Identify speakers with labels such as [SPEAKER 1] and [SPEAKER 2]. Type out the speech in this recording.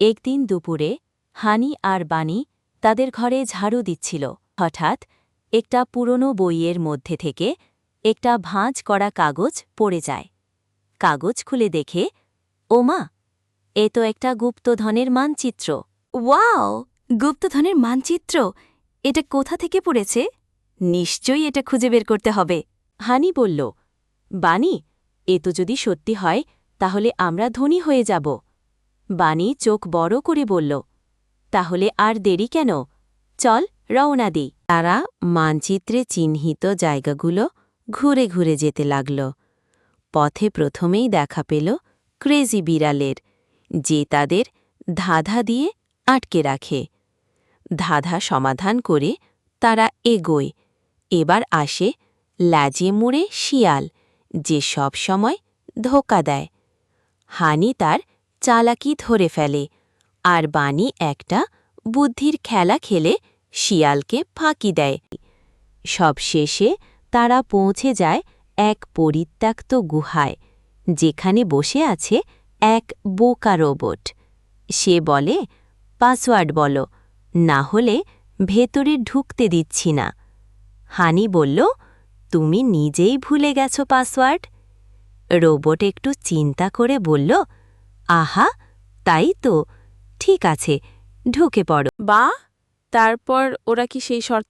[SPEAKER 1] একদিন দুপুরে হানি আর বানি তাদের ঘরে ঝাড়ু দিচ্ছিল। হঠাৎ একটা পুরনো বইয়ের মধ্যে থেকে একটা ভাঁজ করা কাগজ পড়ে যায়। কাগজ খুলে দেখে, ওমা, এ তো একটা গুপ্তধনের মানচিত্র। ওয়াও, গুপ্তধনের মানচিত্র! এটা কোথা থেকে পড়েছে? নিশ্চয়ই এটা খুঁজে বের করতে হবে। হানি বলল, বানি, এ তো যদি সত্যি হয় তাহলে আমরা ধনী হয়ে যাব। বানি চোখ বড় করে বলল, তাহলে আর দেরি কেন, চল রওনা দিই। তারা মানচিত্রে চিহ্নিত জায়গাগুলো ঘুরে ঘুরে যেতে লাগল। পথে প্রথমেই দেখা পেল ক্রেজি বিড়ালের, যে তাদের ধাঁধা দিয়ে আটকে রাখে। ধাঁধা সমাধান করে তারা এগোয়। এবার আসে ল্যাজে মুড়ে শিয়াল, যে সব সময় ধোঁকা দেয়। হানি তার চালাকি ধরে ফেলে, আর বানি একটা বুদ্ধির খেলা খেলে শিয়ালকে ফাঁকি দেয়। সব শেষে তারা পৌঁছে যায় এক পরিত্যক্ত গুহায়, যেখানে বসে আছে এক বোকা রোবট। সে বলে, পাসওয়ার্ড বলো, না হলে ভেতরে ঢুকতে দিচ্ছি না। হানি বলল, তুমি নিজেই ভুলে গেছো পাসওয়ার্ড। রোবট একটু চিন্তা করে বলল, আহা, তাই তো, ঠিক আছে, ঢুকে পড়ো।
[SPEAKER 2] বা তারপর ওরা কি সেই শর্ত